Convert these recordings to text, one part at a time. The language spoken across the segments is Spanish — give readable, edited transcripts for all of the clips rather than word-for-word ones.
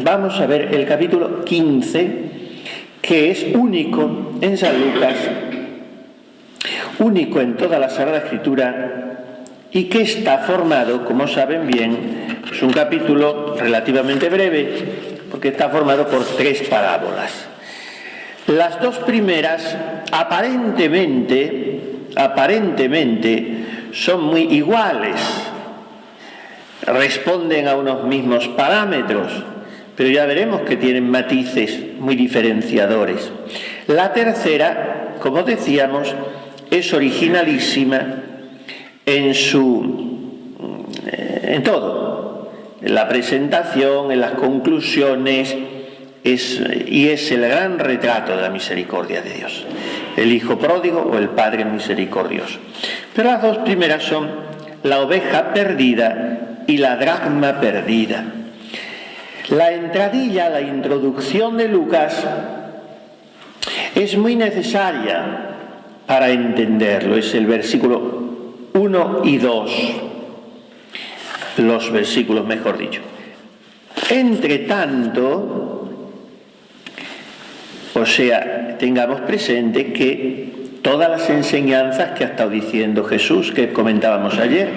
vamos a ver el capítulo 15, que es único en San Lucas, único en toda la Sagrada Escritura, y que está formado, como saben bien, es un capítulo relativamente breve, porque está formado por 3 parábolas. Las 2 primeras aparentemente son muy iguales, responden a unos mismos parámetros, pero ya veremos que tienen matices muy diferenciadores. La tercera, como decíamos, es originalísima en todo, en la presentación, en las conclusiones, y es el gran retrato de la misericordia de Dios, el hijo pródigo o el padre misericordioso. Pero las 2 primeras son la oveja perdida y la dracma perdida. La entradilla, la introducción de Lucas es muy necesaria para entenderlo. Es el versículo 1 y 2, los versículos, mejor dicho. Entre tanto, o sea, tengamos presente que todas las enseñanzas que ha estado diciendo Jesús, que comentábamos ayer,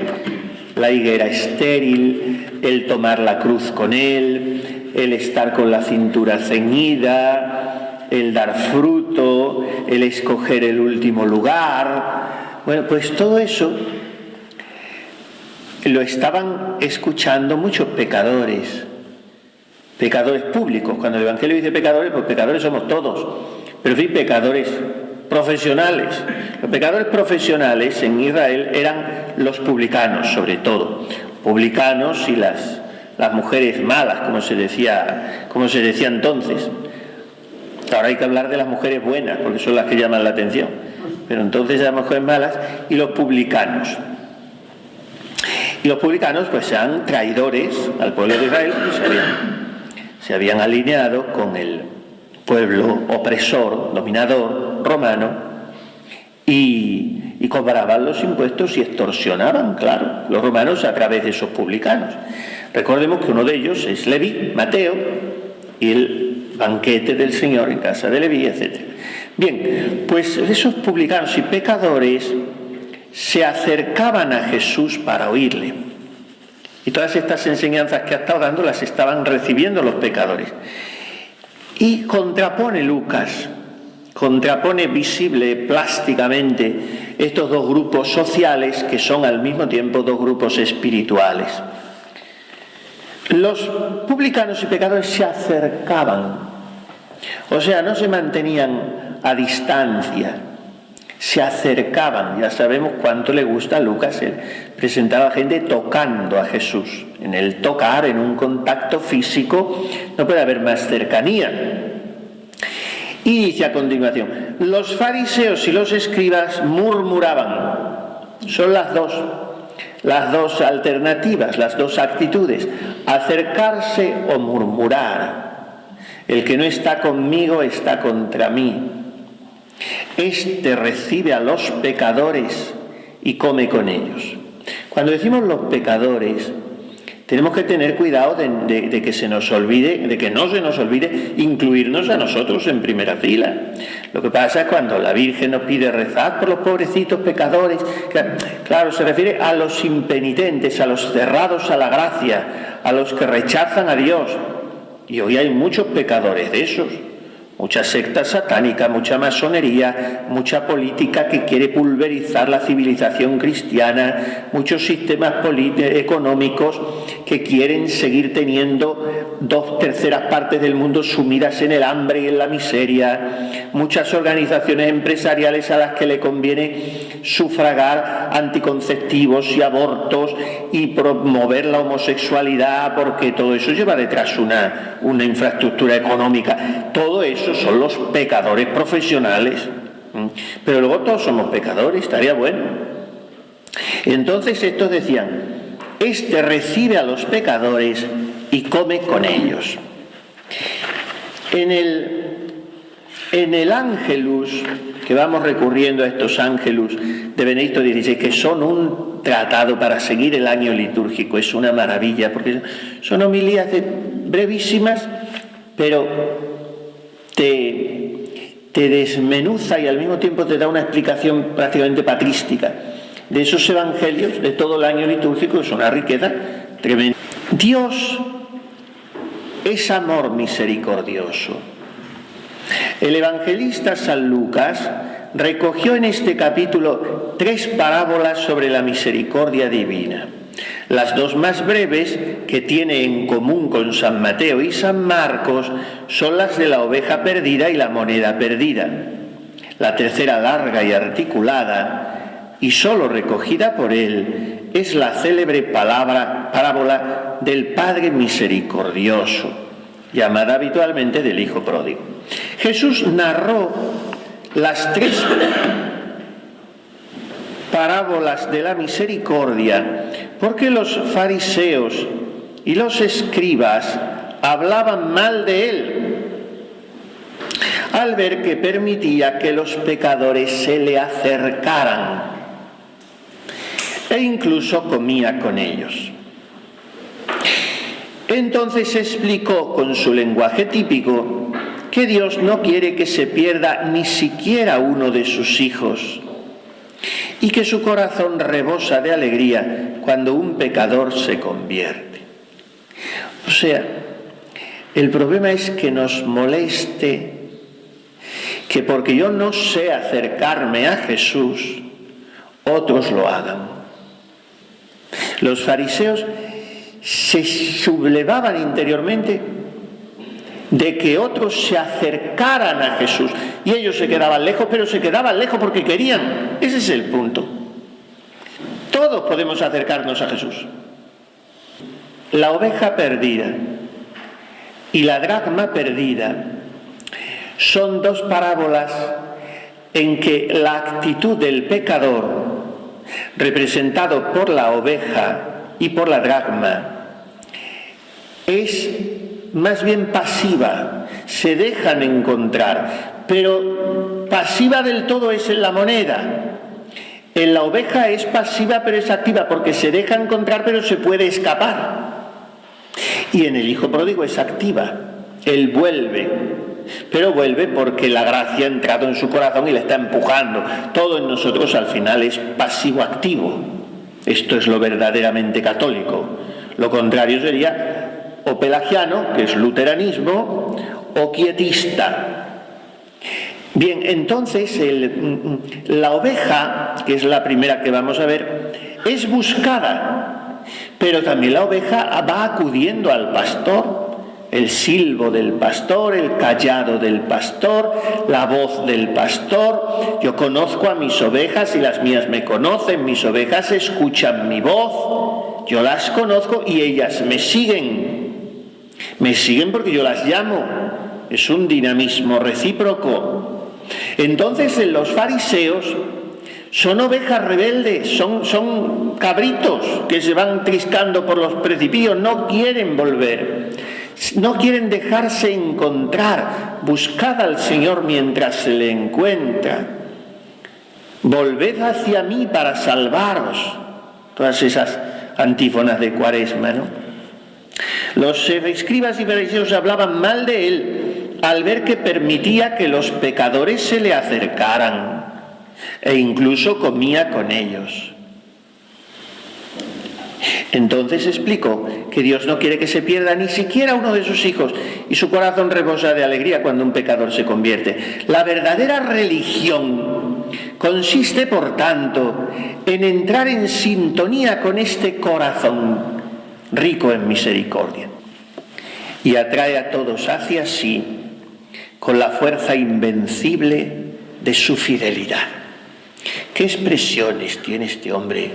la higuera estéril, el tomar la cruz con él, el estar con la cintura ceñida, el dar fruto, el escoger el último lugar. Bueno, pues todo eso lo estaban escuchando muchos pecadores públicos. Cuando el Evangelio dice pecadores, pues pecadores somos todos, pero en fin, pecadores profesionales. Los pecadores profesionales en Israel eran los publicanos, sobre todo, publicanos y las mujeres malas, como se decía entonces. Ahora hay que hablar de las mujeres buenas, porque son las que llaman la atención, pero entonces las mujeres malas y los publicanos. Y los publicanos pues eran traidores al pueblo de Israel, que se habían alineado con el pueblo opresor, dominador romano, y cobraban los impuestos y extorsionaban, claro, los romanos a través de esos publicanos. Recordemos que uno de ellos es Leví, Mateo, y el banquete del Señor en casa de Leví, etc. Bien, pues esos publicanos y pecadores se acercaban a Jesús para oírle. Y todas estas enseñanzas que ha estado dando las estaban recibiendo los pecadores. Y contrapone Lucas, contrapone visible, plásticamente, estos 2 grupos sociales que son al mismo tiempo 2 grupos espirituales. Los publicanos y pecadores se acercaban, o sea, no se mantenían a distancia, se acercaban. Ya sabemos cuánto le gusta a Lucas presentar a la gente tocando a Jesús. En el tocar, en un contacto físico, no puede haber más cercanía. Y dice a continuación, los fariseos y los escribas murmuraban. Son las dos alternativas, las 2 actitudes, acercarse o murmurar. El que no está conmigo está contra mí. Este recibe a los pecadores y come con ellos. Cuando decimos los pecadores, tenemos que tener cuidado de que no se nos olvide incluirnos a nosotros en primera fila. Lo que pasa es cuando la Virgen nos pide rezar por los pobrecitos pecadores, claro, se refiere a los impenitentes, a los cerrados a la gracia, a los que rechazan a Dios. Y hoy hay muchos pecadores de esos. Mucha secta satánica, mucha masonería, mucha política que quiere pulverizar la civilización cristiana, muchos sistemas económicos que quieren seguir teniendo 2/3 partes del mundo sumidas en el hambre y en la miseria, muchas organizaciones empresariales a las que le conviene sufragar anticonceptivos y abortos y promover la homosexualidad, porque todo eso lleva detrás una infraestructura económica. Todo eso son los pecadores profesionales. Pero luego todos somos pecadores, estaría bueno. Entonces estos decían, este recibe a los pecadores y come con ellos. En el Ángelus, que vamos recurriendo a estos Ángelus de Benedicto XVI, que son un tratado para seguir el año litúrgico, es una maravilla, porque son homilías de brevísimas, pero te desmenuza y al mismo tiempo te da una explicación prácticamente patrística de esos evangelios de todo el año litúrgico. Es una riqueza tremenda. Dios es amor misericordioso. El evangelista San Lucas recogió en este capítulo 3 parábolas sobre la misericordia divina. Las 2 más breves, que tiene en común con San Mateo y San Marcos, son las de la oveja perdida y la moneda perdida. La tercera, larga y articulada, y sólo recogida por él, es la célebre parábola del Padre Misericordioso, llamada habitualmente del Hijo Pródigo. Jesús narró las 3 parábolas de la misericordia porque los fariseos y los escribas hablaban mal de él al ver que permitía que los pecadores se le acercaran e incluso comía con ellos. Entonces explicó con su lenguaje típico que Dios no quiere que se pierda ni siquiera uno de sus hijos y que su corazón rebosa de alegría cuando un pecador se convierte. O sea, el problema es que nos moleste que porque yo no sé acercarme a Jesús, otros lo hagan. Los fariseos se sublevaban interiormente de que otros se acercaran a Jesús y ellos se quedaban lejos, pero se quedaban lejos porque querían. Ese es el punto. Todos podemos acercarnos a Jesús. La oveja perdida y la dracma perdida son 2 parábolas en que la actitud del pecador, representado por la oveja y por la dracma, es más bien pasiva, se dejan encontrar, pero pasiva del todo es en la moneda. En la oveja es pasiva pero es activa porque se deja encontrar pero se puede escapar. Y en el Hijo Pródigo es activa, él vuelve, pero vuelve porque la gracia ha entrado en su corazón y le está empujando. Todo en nosotros al final es pasivo-activo. Esto es lo verdaderamente católico. Lo contrario sería o pelagiano, que es luteranismo, o quietista. Bien, entonces la oveja, que es la primera que vamos a ver, es buscada, pero también la oveja va acudiendo al pastor. El silbo del pastor, el cayado del pastor, la voz del pastor. Yo conozco a mis ovejas y las mías me conocen, mis ovejas escuchan mi voz, yo las conozco y ellas me siguen. Me siguen porque yo las llamo. Es un dinamismo recíproco. Entonces los fariseos son ovejas rebeldes, son cabritos que se van triscando por los precipicios, no quieren volver, no quieren dejarse encontrar. Buscad al Señor mientras se le encuentra. Volved hacia mí para salvaros. Todas esas antífonas de Cuaresma, ¿no? Los escribas y fariseos hablaban mal de él al ver que permitía que los pecadores se le acercaran e incluso comía con ellos. Entonces explicó que Dios no quiere que se pierda ni siquiera uno de sus hijos y su corazón rebosa de alegría cuando un pecador se convierte. La verdadera religión consiste, por tanto, en entrar en sintonía con este corazón rico en misericordia y atrae a todos hacia sí con la fuerza invencible de su fidelidad. ¿Qué expresiones tiene este hombre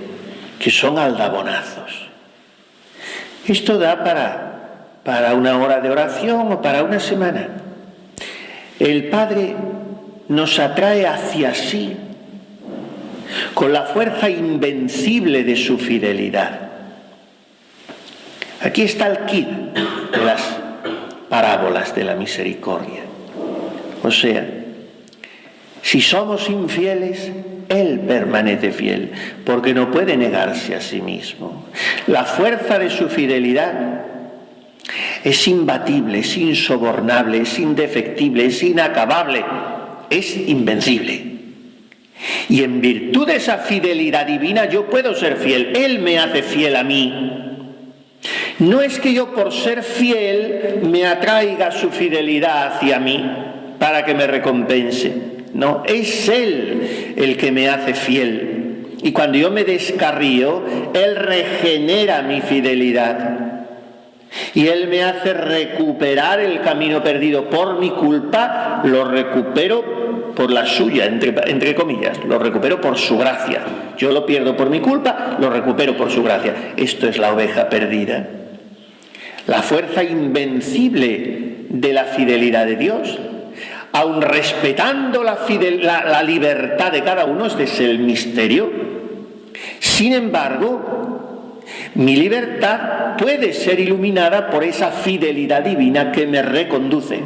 que son aldabonazos? Esto da para una hora de oración o para una semana. El Padre nos atrae hacia sí con la fuerza invencible de su fidelidad. Aquí está el quid de las parábolas de la misericordia. O sea, si somos infieles, Él permanece fiel, porque no puede negarse a sí mismo. La fuerza de su fidelidad es imbatible, es insobornable, es indefectible, es inacabable, es invencible. Y en virtud de esa fidelidad divina yo puedo ser fiel. Él me hace fiel a mí. No es que yo por ser fiel me atraiga su fidelidad hacia mí para que me recompense. No, es Él el que me hace fiel. Y cuando yo me descarrío, Él regenera mi fidelidad. Y Él me hace recuperar el camino perdido por mi culpa, lo recupero por la suya, entre comillas, lo recupero por su gracia. Yo lo pierdo por mi culpa, lo recupero por su gracia. Esto es la oveja perdida. La fuerza invencible de la fidelidad de Dios, aun respetando la libertad de cada uno, este es el misterio. Sin embargo, mi libertad puede ser iluminada por esa fidelidad divina que me reconduce.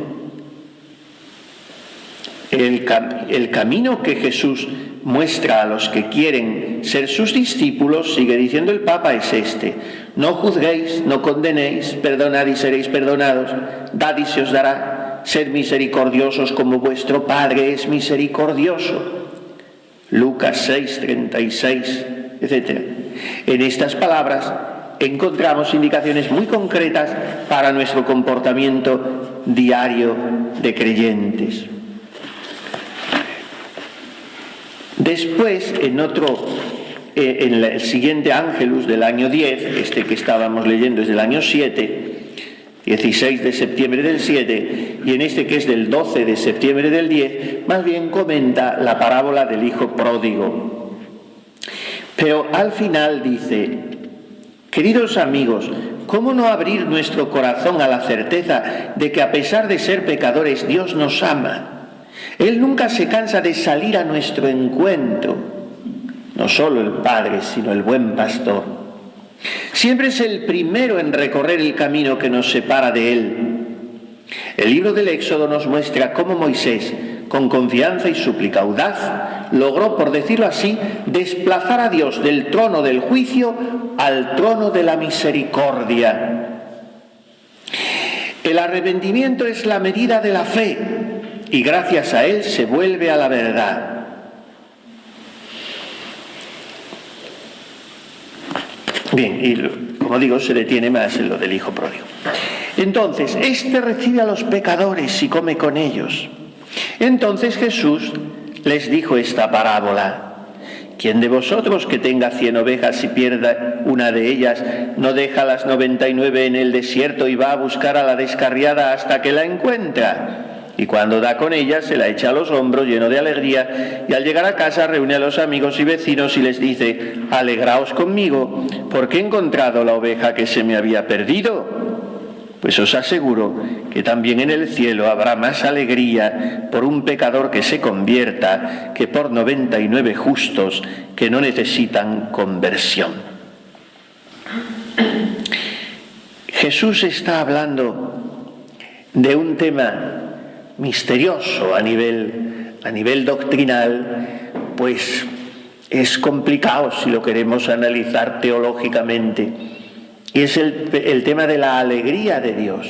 El camino que Jesús muestra a los que quieren ser sus discípulos, sigue diciendo el Papa, es este: no juzguéis, no condenéis, perdonad y seréis perdonados, dad y se os dará, sed misericordiosos como vuestro Padre es misericordioso. Lucas 6, 36, etc. En estas palabras encontramos indicaciones muy concretas para nuestro comportamiento diario de creyentes. Después, en el siguiente Ángelus del año 10, este que estábamos leyendo es del año 7, 16 de septiembre del 7, y en este que es del 12 de septiembre del 10, más bien comenta la parábola del hijo pródigo. Pero al final dice: queridos amigos, ¿cómo no abrir nuestro corazón a la certeza de que a pesar de ser pecadores, Dios nos ama? Él nunca se cansa de salir a nuestro encuentro, no solo el Padre, sino el buen pastor. Siempre es el primero en recorrer el camino que nos separa de Él. El libro del Éxodo nos muestra cómo Moisés, con confianza y súplica audaz, logró, por decirlo así, desplazar a Dios del trono del juicio al trono de la misericordia. El arrepentimiento es la medida de la fe, y gracias a él se vuelve a la verdad. Bien, y como digo, se detiene más en lo del hijo pródigo. Entonces, este recibe a los pecadores y come con ellos. Entonces Jesús les dijo esta parábola: ¿quién de vosotros que tenga 100 ovejas y pierda una de ellas, no deja las 99 en el desierto y va a buscar a la descarriada hasta que la encuentra? Y cuando da con ella, se la echa a los hombros lleno de alegría, y al llegar a casa reúne a los amigos y vecinos y les dice: alegraos conmigo, porque he encontrado la oveja que se me había perdido. Pues os aseguro que también en el cielo habrá más alegría por un pecador que se convierta que por 99 justos que no necesitan conversión. Jesús está hablando de un tema misterioso a nivel doctrinal, pues es complicado si lo queremos analizar teológicamente, y es el tema de la alegría de Dios.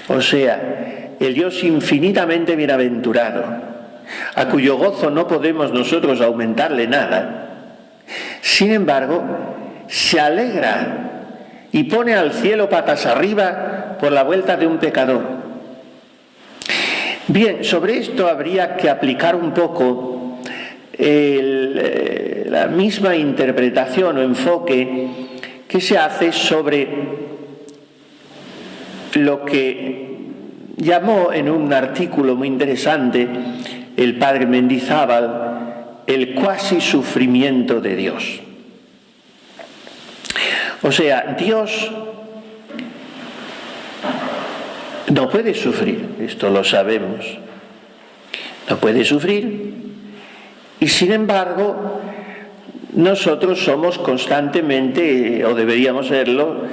O sea, el Dios infinitamente bienaventurado, a cuyo gozo no podemos nosotros aumentarle nada, sin embargo, se alegra y pone al cielo patas arriba por la vuelta de un pecador. Bien, sobre esto habría que aplicar un poco la misma interpretación o enfoque que se hace sobre lo que llamó en un artículo muy interesante el padre Mendizábal el cuasi sufrimiento de Dios. O sea, Dios no puede sufrir, esto lo sabemos, no puede sufrir, y sin embargo nosotros somos constantemente, o deberíamos serlo,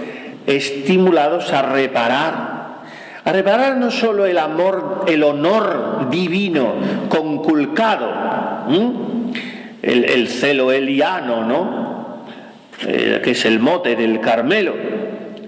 estimulados a reparar no solo el amor, el honor divino conculcado, el celo eliano, ¿no? Que es el mote del Carmelo,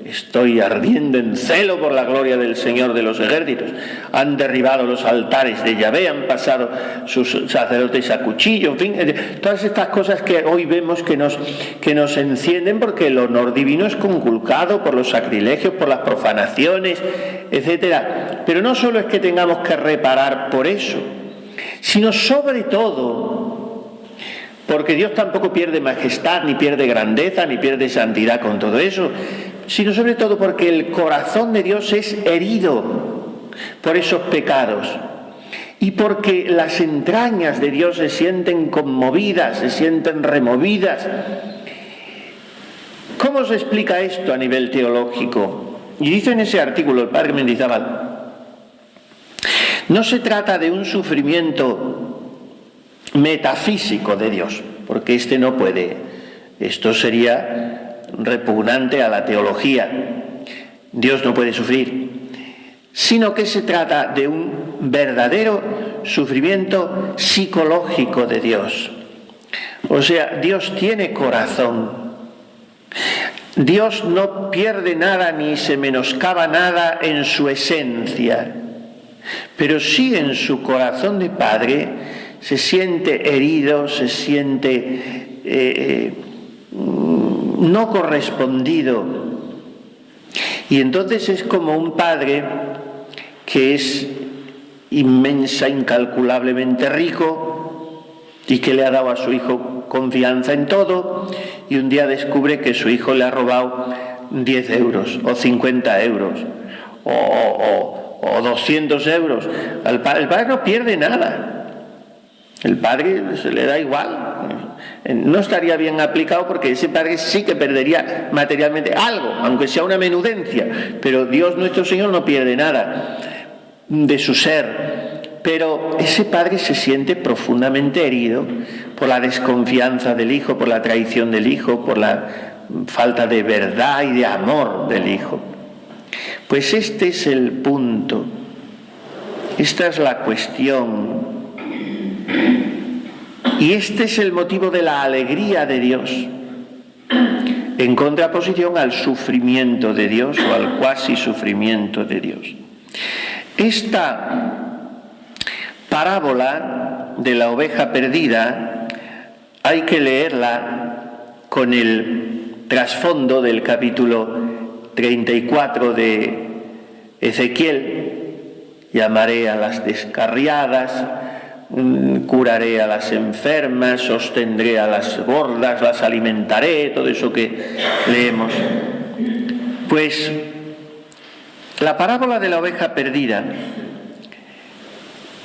estoy ardiendo en celo por la gloria del Señor de los ejércitos. Han derribado los altares de Yahvé, han pasado sus sacerdotes a cuchillo, en fin, todas estas cosas que hoy vemos que nos encienden, porque el honor divino es conculcado por los sacrilegios, por las profanaciones, etcétera. Pero no solo es que tengamos que reparar por eso, sino sobre todo porque Dios tampoco pierde majestad, ni pierde grandeza, ni pierde santidad con todo eso, sino sobre todo porque el corazón de Dios es herido por esos pecados y porque las entrañas de Dios se sienten conmovidas, se sienten removidas. ¿Cómo se explica esto a nivel teológico? Y dice en ese artículo el padre Mendizábal: no se trata de un sufrimiento metafísico de Dios, porque no puede, esto sería repugnante a la teología. Dios no puede sufrir, sino que se trata de un verdadero sufrimiento psicológico de Dios. O sea, Dios tiene corazón. Dios no pierde nada ni se menoscaba nada en su esencia, pero sí en su corazón de Padre se siente herido, se siente no correspondido. Y entonces es como un padre que es incalculablemente rico y que le ha dado a su hijo confianza en todo, y un día descubre que su hijo le ha robado 10 euros o 50 euros o 200 euros. El padre no pierde nada. El padre se le da igual. No estaría bien aplicado, porque ese padre sí que perdería materialmente algo, aunque sea una menudencia. Pero Dios nuestro Señor no pierde nada de su ser. Pero ese padre se siente profundamente herido por la desconfianza del hijo, por la traición del hijo, por la falta de verdad y de amor del hijo. Pues este es el punto. Esta es la cuestión. Y este es el motivo de la alegría de Dios, en contraposición al sufrimiento de Dios o al cuasi sufrimiento de Dios. Esta parábola de la oveja perdida hay que leerla con el trasfondo del capítulo 34 de Ezequiel. Llamaré a las descarriadas, curaré a las enfermas, sostendré a las gordas, las alimentaré, todo eso que leemos. Pues la parábola de la oveja perdida,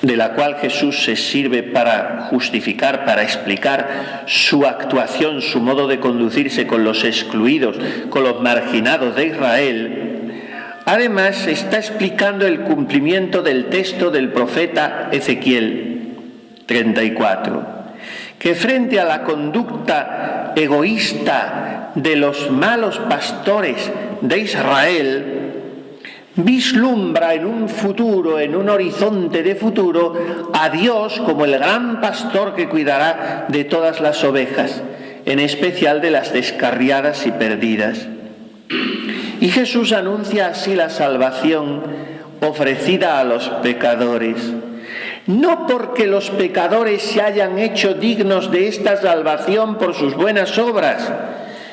de la cual Jesús se sirve para justificar, para explicar su actuación, su modo de conducirse con los excluidos, con los marginados de Israel, además está explicando el cumplimiento del texto del profeta Ezequiel 34, que frente a la conducta egoísta de los malos pastores de Israel, vislumbra en un futuro, en un horizonte de futuro, a Dios como el gran pastor que cuidará de todas las ovejas, en especial de las descarriadas y perdidas. Y Jesús anuncia así la salvación ofrecida a los pecadores, no porque los pecadores se hayan hecho dignos de esta salvación por sus buenas obras,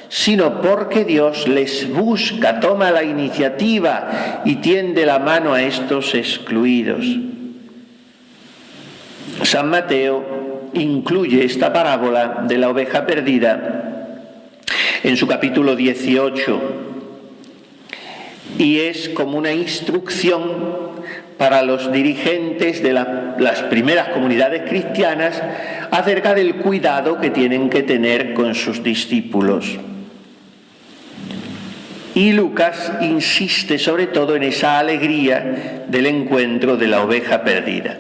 sino porque Dios les busca, toma la iniciativa y tiende la mano a estos excluidos. San Mateo incluye esta parábola de la oveja perdida en su capítulo 18 y es como una instrucción para los dirigentes de las primeras comunidades cristianas acerca del cuidado que tienen que tener con sus discípulos. Y Lucas insiste sobre todo en esa alegría del encuentro de la oveja perdida.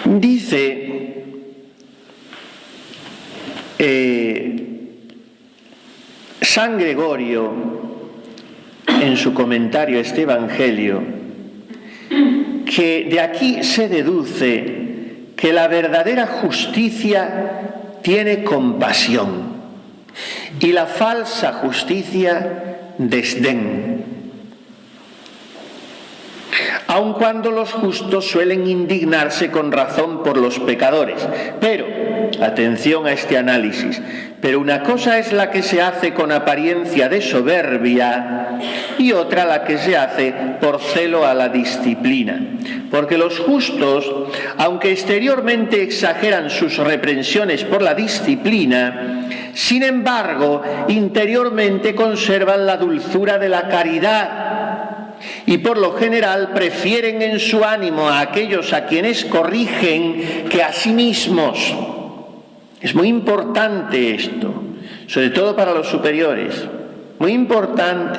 Dice San Gregorio en su comentario a este Evangelio que de aquí se deduce que la verdadera justicia tiene compasión y la falsa justicia desdén. Aun cuando los justos suelen indignarse con razón por los pecadores. Pero, atención a este análisis, pero una cosa es la que se hace con apariencia de soberbia y otra la que se hace por celo a la disciplina. Porque los justos, aunque exteriormente exageran sus reprensiones por la disciplina, sin embargo, interiormente conservan la dulzura de la caridad. Y por lo general prefieren en su ánimo a aquellos a quienes corrigen que a sí mismos. Es muy importante esto, sobre todo para los superiores, muy importante.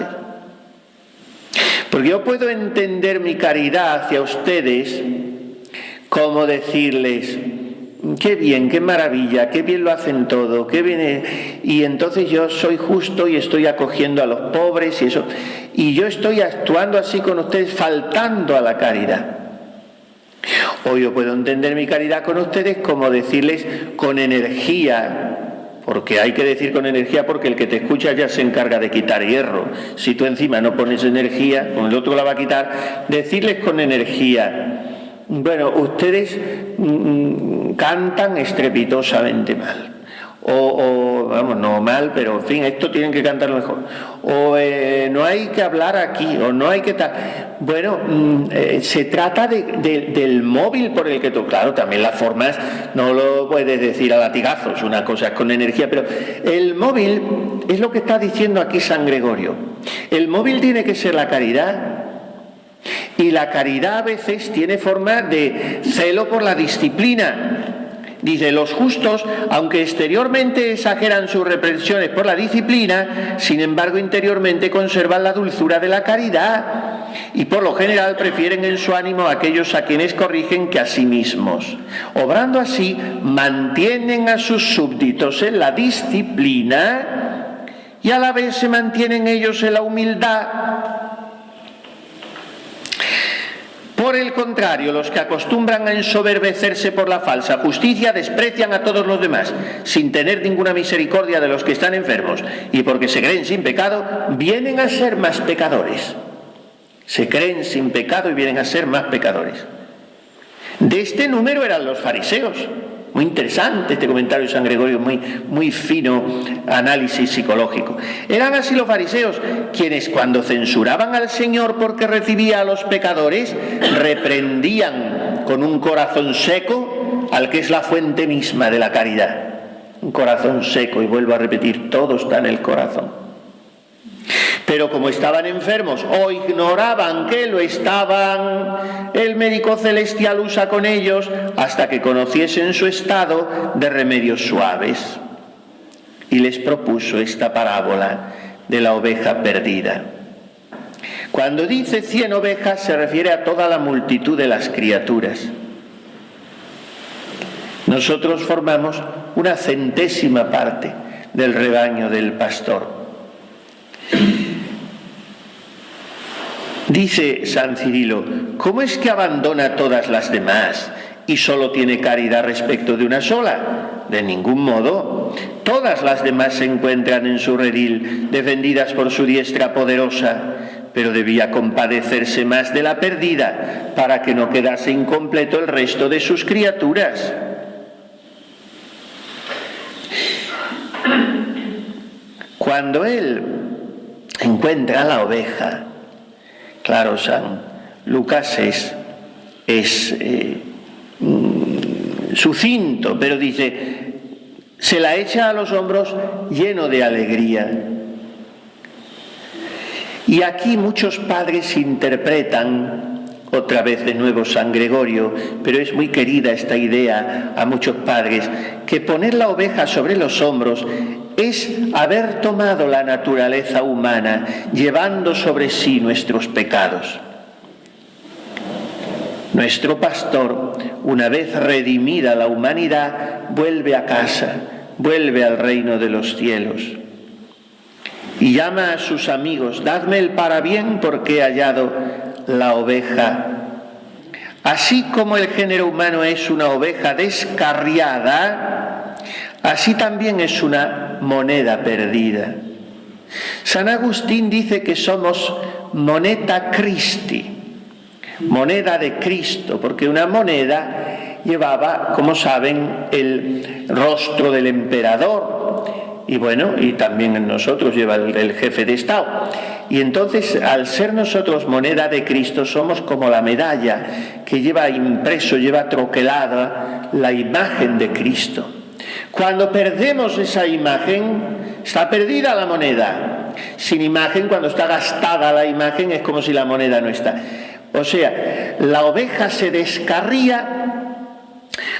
Porque yo puedo entender mi caridad hacia ustedes como decirles: qué bien, qué maravilla, qué bien lo hacen todo, qué bien. Y entonces yo soy justo y estoy acogiendo a los pobres y eso. Y yo estoy actuando así con ustedes, faltando a la caridad. O yo puedo entender mi caridad con ustedes como decirles con energía, porque hay que decir con energía porque el que te escucha ya se encarga de quitar hierro. Si tú encima no pones energía, con el otro la va a quitar, decirles con energía: bueno, ustedes cantan estrepitosamente mal. O vamos, no mal, pero en fin, esto tienen que cantarlo mejor. O no hay que hablar aquí, o no hay que tal. Bueno, se trata del móvil por el que tú. Claro, también las formas no lo puedes decir a latigazos, una cosa es con energía, pero el móvil es lo que está diciendo aquí San Gregorio. El móvil tiene que ser la caridad. Y la caridad a veces tiene forma de celo por la disciplina. Dice: los justos, aunque exteriormente exageran sus reprensiones por la disciplina, sin embargo interiormente conservan la dulzura de la caridad y por lo general prefieren en su ánimo a aquellos a quienes corrigen que a sí mismos. Obrando así, mantienen a sus súbditos en la disciplina y a la vez se mantienen ellos en la humildad. Por el contrario, los que acostumbran a ensoberbecerse por la falsa justicia desprecian a todos los demás, sin tener ninguna misericordia de los que están enfermos, y porque se creen sin pecado, vienen a ser más pecadores. Se creen sin pecado y vienen a ser más pecadores. De este número eran los fariseos. Muy interesante este comentario de San Gregorio, muy fino análisis psicológico. Eran así los fariseos, quienes cuando censuraban al Señor porque recibía a los pecadores, reprendían con un corazón seco al que es la fuente misma de la caridad. Un corazón seco, y vuelvo a repetir, todo está en el corazón. Pero como estaban enfermos o ignoraban que lo estaban, el médico celestial usa con ellos hasta que conociesen su estado de remedios suaves. Y les propuso esta parábola de la oveja perdida. Cuando dice 100 ovejas se refiere a toda la multitud de las criaturas. Nosotros formamos una centésima parte del rebaño del pastor. Dice San Cirilo: ¿cómo es que abandona todas las demás y solo tiene caridad respecto de una sola? De ningún modo. Todas las demás se encuentran en su redil, defendidas por su diestra poderosa, pero debía compadecerse más de la perdida para que no quedase incompleto el resto de sus criaturas. Cuando él encuentra a la oveja, claro, San Lucas es sucinto, pero dice: se la echa a los hombros lleno de alegría. Y aquí muchos padres interpretan, otra vez de nuevo San Gregorio, pero es muy querida esta idea a muchos padres, que poner la oveja sobre los hombros es haber tomado la naturaleza humana, llevando sobre sí nuestros pecados. Nuestro pastor, una vez redimida la humanidad, vuelve a casa, vuelve al reino de los cielos. Y llama a sus amigos: dadme el parabién porque he hallado la oveja Así como el género humano es una oveja descarriada, así también es una moneda perdida. San Agustín dice que somos moneta Christi, moneda de Cristo, porque una moneda llevaba, como saben, el rostro del emperador, y bueno, y también en nosotros lleva el jefe de Estado. Y entonces, al ser nosotros moneda de Cristo, somos como la medalla que lleva impreso, lleva troquelada la imagen de Cristo. Cuando perdemos esa imagen, está perdida la moneda. Sin imagen, cuando está gastada la imagen, es como si la moneda no está. O sea, la oveja se descarría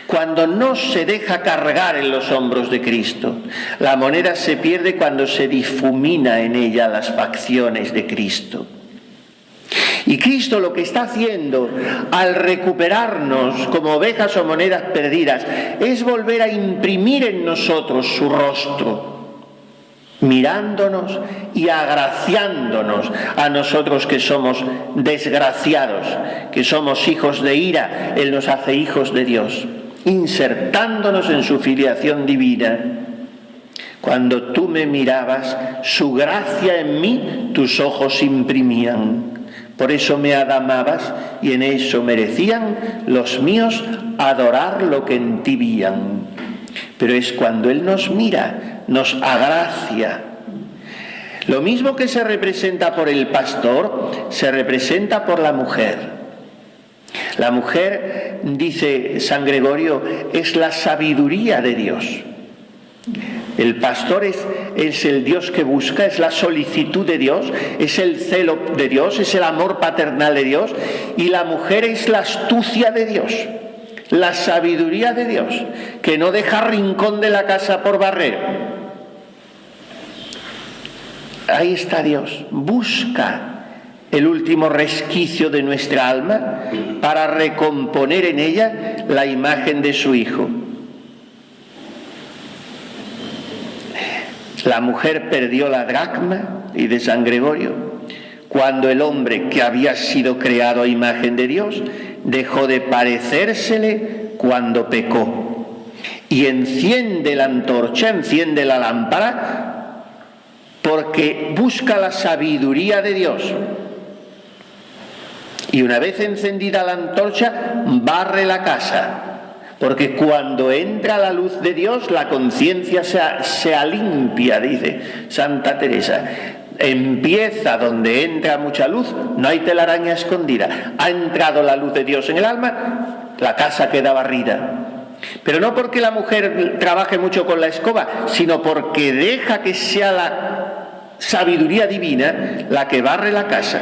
cuando no se deja cargar en los hombros de Cristo. La moneda se pierde cuando se difumina en ella las facciones de Cristo. Y Cristo lo que está haciendo al recuperarnos como ovejas o monedas perdidas es volver a imprimir en nosotros su rostro, mirándonos y agraciándonos a nosotros que somos desgraciados, que somos hijos de ira. Él nos hace hijos de Dios, insertándonos en su filiación divina. Cuando tú me mirabas, su gracia en mí tus ojos imprimían. Por eso me adamabas y en eso merecían los míos adorar lo que en ti vían. Pero es cuando Él nos mira, nos agracia. Lo mismo que se representa por el pastor, se representa por la mujer. La mujer, dice San Gregorio, es la sabiduría de Dios. El pastor es el Dios que busca, es la solicitud de Dios, es el celo de Dios, es el amor paternal de Dios, y la mujer es la astucia de Dios, la sabiduría de Dios, que no deja rincón de la casa por barrer. Ahí está Dios, busca el último resquicio de nuestra alma para recomponer en ella la imagen de su Hijo. La mujer perdió la dracma, y de San Gregorio, cuando el hombre que había sido creado a imagen de Dios dejó de parecérsele cuando pecó. Y enciende la antorcha, enciende la lámpara, porque busca la sabiduría de Dios. Y una vez encendida la antorcha, barre la casa. Porque cuando entra la luz de Dios, la conciencia se limpia, dice Santa Teresa. Empieza donde entra mucha luz, no hay telaraña escondida. Ha entrado la luz de Dios en el alma, la casa queda barrida. Pero no porque la mujer trabaje mucho con la escoba, sino porque deja que sea la sabiduría divina la que barre la casa.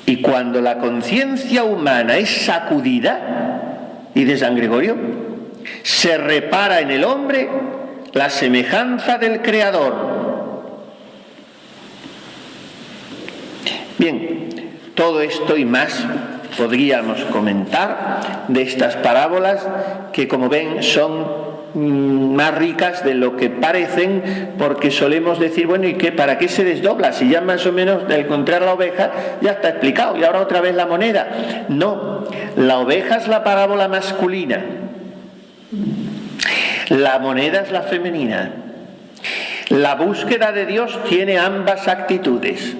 Y cuando la conciencia humana es sacudida, dice San Gregorio, se repara en el hombre la semejanza del Creador. Bien, todo esto y más podríamos comentar de estas parábolas que, como ven, son más ricas de lo que parecen, porque solemos decir, bueno, ¿y qué? ¿Para qué se desdobla? Si ya más o menos de encontrar la oveja ya está explicado, y ahora otra vez la moneda. No, la oveja es la parábola masculina, la moneda es la femenina. La búsqueda de Dios tiene ambas actitudes.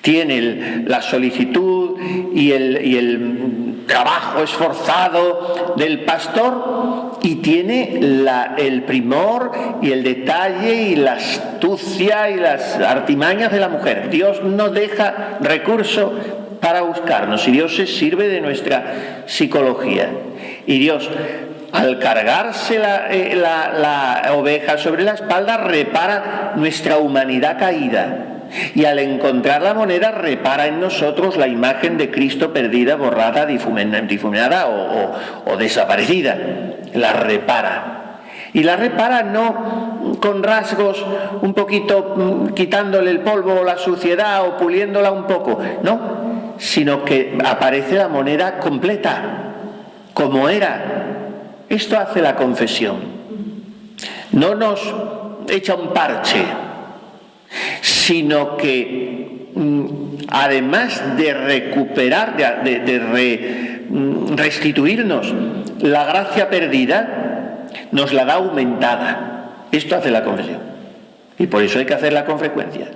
Tiene la solicitud y el trabajo esforzado del pastor, y tiene el primor y el detalle y la astucia y las artimañas de la mujer. Dios no deja recurso para buscarnos, y Dios se sirve de nuestra psicología. Y Dios, al cargarse la oveja sobre la espalda, repara nuestra humanidad caída. Y al encontrar la moneda, repara en nosotros la imagen de Cristo perdida, borrada, difuminada o desaparecida. La repara. Y la repara no con rasgos un poquito quitándole el polvo o la suciedad o puliéndola un poco, no, sino que aparece la moneda completa, como era. Esto hace la confesión. No nos echa un parche, sino que además de recuperar, restituirnos la gracia perdida, nos la da aumentada. Esto hace la confesión. Y por eso hay que hacerla con frecuencia.